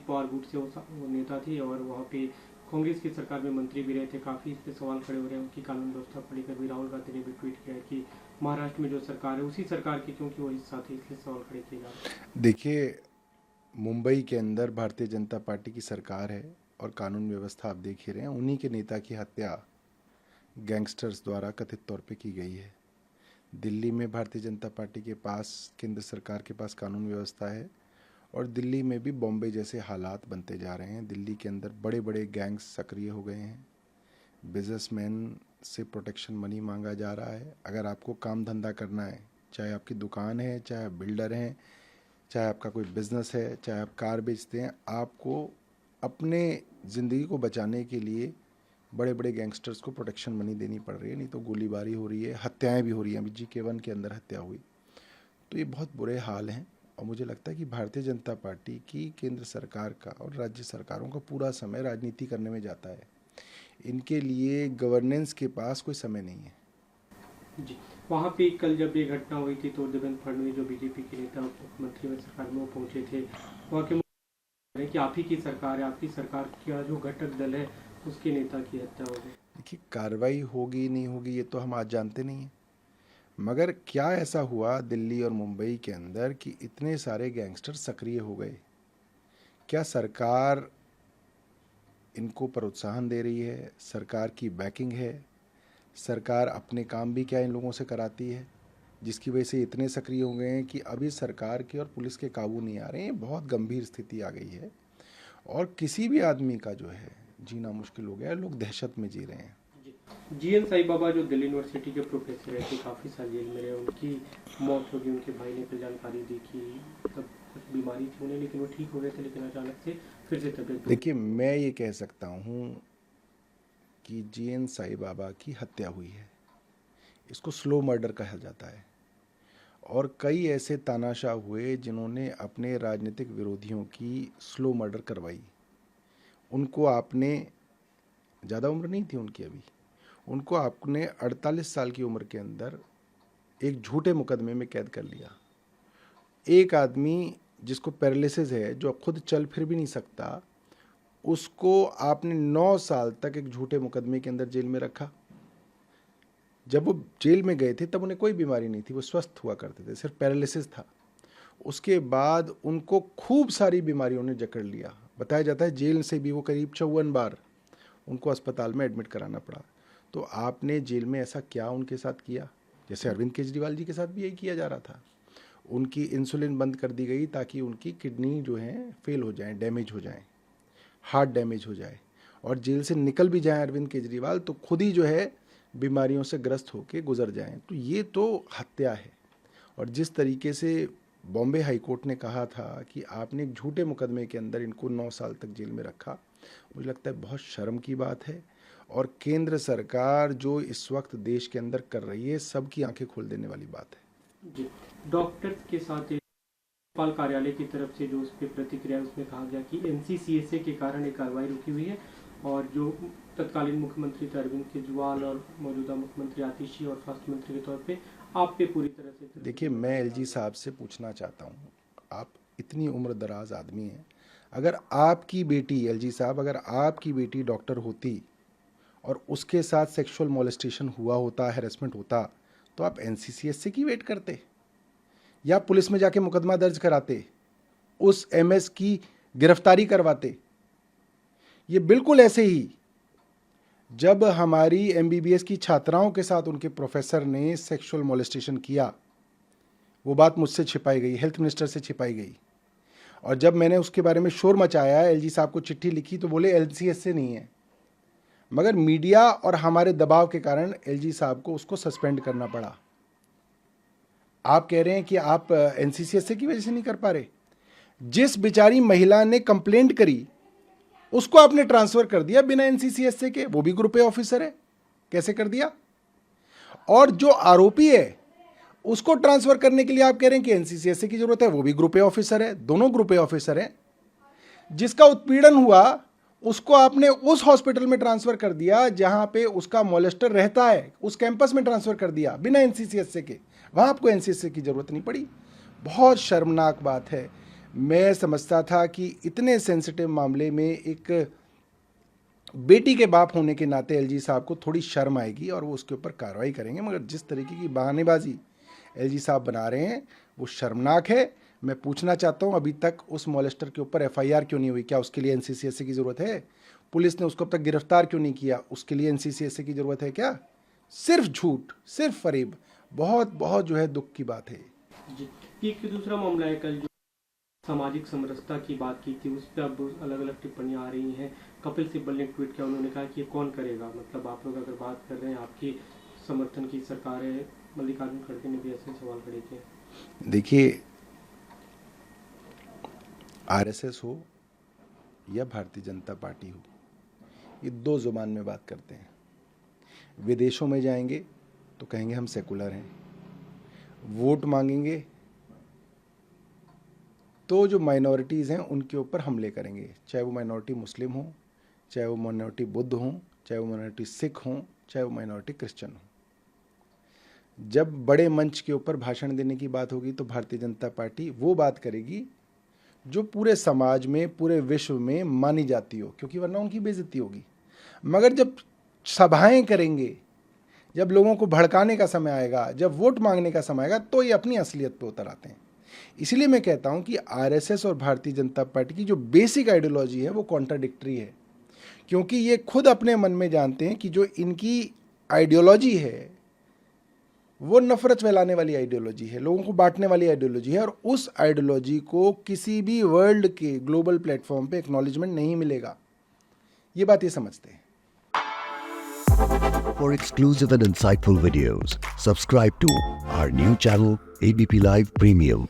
Power गुट से वो नेता थे और वहाँ पे कांग्रेस की सरकार में मंत्री भी रहे थे। काफ़ी इस पे सवाल खड़े हो रहे हैं उनकी कानून व्यवस्था को लेकर भी। राहुल गांधी ने भी ट्वीट किया है कि महाराष्ट्र में जो सरकार है उसी सरकार की क्योंकि वो हिस्सा थी, इसलिए सवाल खड़े किए जा रहे हैं। देखिए, मुंबई के अंदर भारतीय जनता पार्टी की सरकार है और कानून व्यवस्था आप देख ही रहे हैं। उन्हीं के नेता की हत्या गैंगस्टर्स द्वारा कथित तौर पे की गई है। दिल्ली में भारतीय जनता पार्टी के पास, केंद्र सरकार के पास कानून व्यवस्था है और दिल्ली में भी बॉम्बे जैसे हालात बनते जा रहे हैं। दिल्ली के अंदर बड़े बड़े गैंग्स सक्रिय हो गए हैं। बिजनेसमैन से प्रोटेक्शन मनी मांगा जा रहा है। अगर आपको काम धंधा करना है, चाहे आपकी दुकान है, चाहे आप बिल्डर हैं, चाहे आपका कोई बिजनेस है, चाहे आप कार बेचते हैं, आपको अपने ज़िंदगी को बचाने के लिए बड़े बड़े गैंगस्टर्स को प्रोटेक्शन मनी देनी पड़ रही है, नहीं तो गोलीबारी हो रही है, हत्याएं भी हो रही हैं। अभी GK1 के अंदर हत्या हुई। तो ये बहुत बुरे हाल हैं और मुझे लगता है कि भारतीय जनता पार्टी की, केंद्र सरकार का और राज्य सरकारों का पूरा समय राजनीति करने में जाता है। इनके लिए गवर्नेंस के पास कोई समय नहीं है। जी, वहाँ पे कल जब ये घटना हुई थी तो देवेंद्र फडणवीस जो बीजेपी के नेता मुख्यमंत्री में सरकार में वो पहुंचे थे। वहाँ के मुख्यमंत्री कि आप ही की सरकार है, आपकी सरकार का जो घटक दल है उसके नेता की हत्या हो गई। देखिए, कार्रवाई होगी नहीं होगी ये तो हम आज जानते नहीं हैं, मगर क्या ऐसा हुआ दिल्ली और मुंबई के अंदर कि इतने सारे गैंगस्टर सक्रिय हो गए? क्या सरकार इनको प्रोत्साहन दे रही है? सरकार की बैकिंग है? सरकार अपने काम भी क्या इन लोगों से कराती है, जिसकी वजह से इतने सक्रिय हो गए हैं कि अभी सरकार के और पुलिस के काबू नहीं आ रहे हैं? बहुत गंभीर स्थिति आ गई है और किसी भी आदमी का जो है जीना मुश्किल हो गया है। लोग दहशत में जी रहे हैं। GN साई बाबा जो दिल्ली यूनिवर्सिटी के प्रोफेसर रहे थे, काफ़ी साल जेल में रहे, उनकी मौत हो गई। उनके भाई ने कल जानकारी दी कि मतलब कुछ बीमारी थी उन्हें, लेकिन वो ठीक हो गए थे, लेकिन अचानक से फिर से तबीयत। देखिए, मैं ये कह सकता हूँ कि GN साई बाबा की हत्या हुई है। इसको स्लो मर्डर कहा जाता है और कई ऐसे तानाशाह हुए जिन्होंने अपने राजनीतिक विरोधियों की स्लो मर्डर करवाई। उनको आपने, ज़्यादा उम्र नहीं थी उनकी अभी, उनको आपने 48 साल की उम्र के अंदर एक झूठे मुकदमे में कैद कर लिया। एक आदमी जिसको पैरालिसिस है, जो खुद चल फिर भी नहीं सकता, उसको आपने 9 साल तक एक झूठे मुकदमे के अंदर जेल में रखा। जब वो जेल में गए थे तब उन्हें कोई बीमारी नहीं थी, वो स्वस्थ हुआ करते थे, सिर्फ पैरालिसिस था। उसके बाद उनको खूब सारी बीमारियों ने जकड़ लिया। बताया जाता है जेल से भी वो करीब 54 बार उनको अस्पताल में एडमिट कराना पड़ा। तो आपने जेल में ऐसा क्या उनके साथ किया? जैसे अरविंद केजरीवाल जी के साथ भी यही किया जा रहा था। उनकी इंसुलिन बंद कर दी गई ताकि उनकी किडनी जो है फेल हो जाए, डैमेज हो जाए, हार्ट डैमेज हो जाए, और जेल से निकल भी जाए अरविंद केजरीवाल तो खुद ही जो है बीमारियों से ग्रस्त होकर गुजर जाएं। तो ये तो हत्या है। और जिस तरीके से बॉम्बे हाई कोर्ट ने कहा था कि आपने एक झूठे मुकदमे के अंदर इनको 9 साल तक जेल में रखा, मुझे लगता है बहुत शर्म की बात है। और केंद्र सरकार जो इस वक्त देश के अंदर कर रही है, सबकी आंखें खोल देने वाली बात है। जी, डॉक्टर्स के साथ राज्यपाल कार्यालय की तरफ से जो उस पर प्रतिक्रिया, उसमें कहा गया कि NCCSA के कारण एक कार्रवाई रुकी हुई है और जो तत्कालीन मुख्यमंत्री थे अरविंद केजरीवाल और मौजूदा मुख्यमंत्री आतिशी और स्वास्थ्य मंत्री के तौर पे आप पे पूरी तरह से। देखिए, मैं LG साहब से पूछना चाहता हूँ, आप इतनी उम्र दराज आदमी हैं, अगर आपकी बेटी, LG साहब, अगर आपकी बेटी डॉक्टर होती और उसके साथ सेक्सुअल मोलेस्टेशन हुआ होता, हैरेसमेंट होता, तो आप NCCSA की वेट करते या पुलिस में जाके मुकदमा दर्ज कराते, उस MS की गिरफ्तारी करवाते? ये बिल्कुल ऐसे ही जब हमारी MBBS की छात्राओं के साथ उनके प्रोफेसर ने सेक्सुअल मोलेस्टेशन किया, वो बात मुझसे छिपाई गई, हेल्थ मिनिस्टर से छिपाई गई, और जब मैंने उसके बारे में शोर मचाया, LG साहब को चिट्ठी लिखी, तो बोले NCCSA नहीं है। मगर मीडिया और हमारे दबाव के कारण LG साहब को उसको सस्पेंड करना पड़ा। आप कह रहे हैं कि आप NCCSA की वजह से नहीं कर पा रहे। जिस बेचारी महिला ने कंप्लेंट करी उसको आपने ट्रांसफर कर दिया बिना NCCSA के, वो भी ग्रुप ए ऑफिसर है, कैसे कर दिया? और जो आरोपी है उसको ट्रांसफर करने के लिए आप कह रहे हैं कि NCCSA की जरूरत है, वो भी ग्रुप ए ऑफिसर है, दोनों ग्रुप ए ऑफिसर हैं। जिसका उत्पीड़न हुआ उसको आपने उस हॉस्पिटल में ट्रांसफर कर दिया जहां पे उसका मॉलेस्टर रहता है, उस कैंपस में ट्रांसफर कर दिया बिना NCCSA के, वहां आपको NCCSA की जरूरत नहीं पड़ी। बहुत शर्मनाक बात है। मैं समझता था कि इतने सेंसिटिव मामले में एक बेटी के बाप होने के नाते एलजी साहब को थोड़ी शर्म आएगी और वो उसके ऊपर कार्रवाई करेंगे, मगर जिस तरीके की बहानेबाजी एलजी साहब बना रहे हैं वो शर्मनाक है। मैं पूछना चाहता हूं, अभी तक उस मॉलेस्टर के ऊपर एफआईआर क्यों नहीं हुई? क्या उसके लिए एनसीसीएसए की ज़रूरत है? पुलिस ने उसको अब तक गिरफ्तार क्यों नहीं किया? उसके लिए एनसीसीएसए की ज़रूरत है क्या? सिर्फ झूठ, सिर्फ फरेब। बहुत बहुत जो है दुख की बात है। जी, एक दूसरा मामला है, कल जो सामाजिक समरसता की बात की थी उस पर अब अलग अलग टिप्पणियां आ रही हैं। कपिल सिब्बल ने ट्वीट किया, उन्होंने कहा कि ये कौन करेगा, मतलब आप लोग अगर बात कर रहे हैं आपकी समर्थन की सरकार है। मल्लिकार्जुन खड़गे ने भी ऐसे सवाल खड़े किए। देखिए, आरएसएस हो या भारतीय जनता पार्टी हो, ये दो जुबान में बात करते हैं। विदेशों में जाएंगे तो कहेंगे हम सेकुलर हैं, वोट मांगेंगे तो जो माइनॉरिटीज़ हैं उनके ऊपर हमले करेंगे, चाहे वो माइनॉरिटी मुस्लिम हो, चाहे वो माइनॉरिटी बुद्ध हो, चाहे वो माइनॉरिटी सिख हो, चाहे वो माइनॉरिटी क्रिश्चियन हो। जब बड़े मंच के ऊपर भाषण देने की बात होगी तो भारतीय जनता पार्टी वो बात करेगी जो पूरे समाज में, पूरे विश्व में मानी जाती हो, क्योंकि वरना उनकी बेइज्जती होगी। मगर जब सभाएं करेंगे, जब लोगों को भड़काने का समय आएगा, जब वोट मांगने का समय आएगा, तो ये अपनी असलियत पे उतर आते हैं। इसलिए मैं कहता हूं कि आरएसएस और भारतीय जनता पार्टी की जो बेसिक आइडियोलॉजी है वो कॉन्ट्राडिक्टरी है, क्योंकि ये खुद अपने मन में जानते हैं कि जो इनकी आइडियोलॉजी है वो नफरत फैलाने वाली आइडियोलॉजी है, लोगों को बांटने वाली आइडियोलॉजी है, और उस आइडियोलॉजी को किसी भी वर्ल्ड के ग्लोबल प्लेटफॉर्म पे एक्नॉलेजमेंट नहीं मिलेगा। ये बात ये समझते हैं। For exclusive and insightful videos, subscribe to our new channel ABP Live Premium.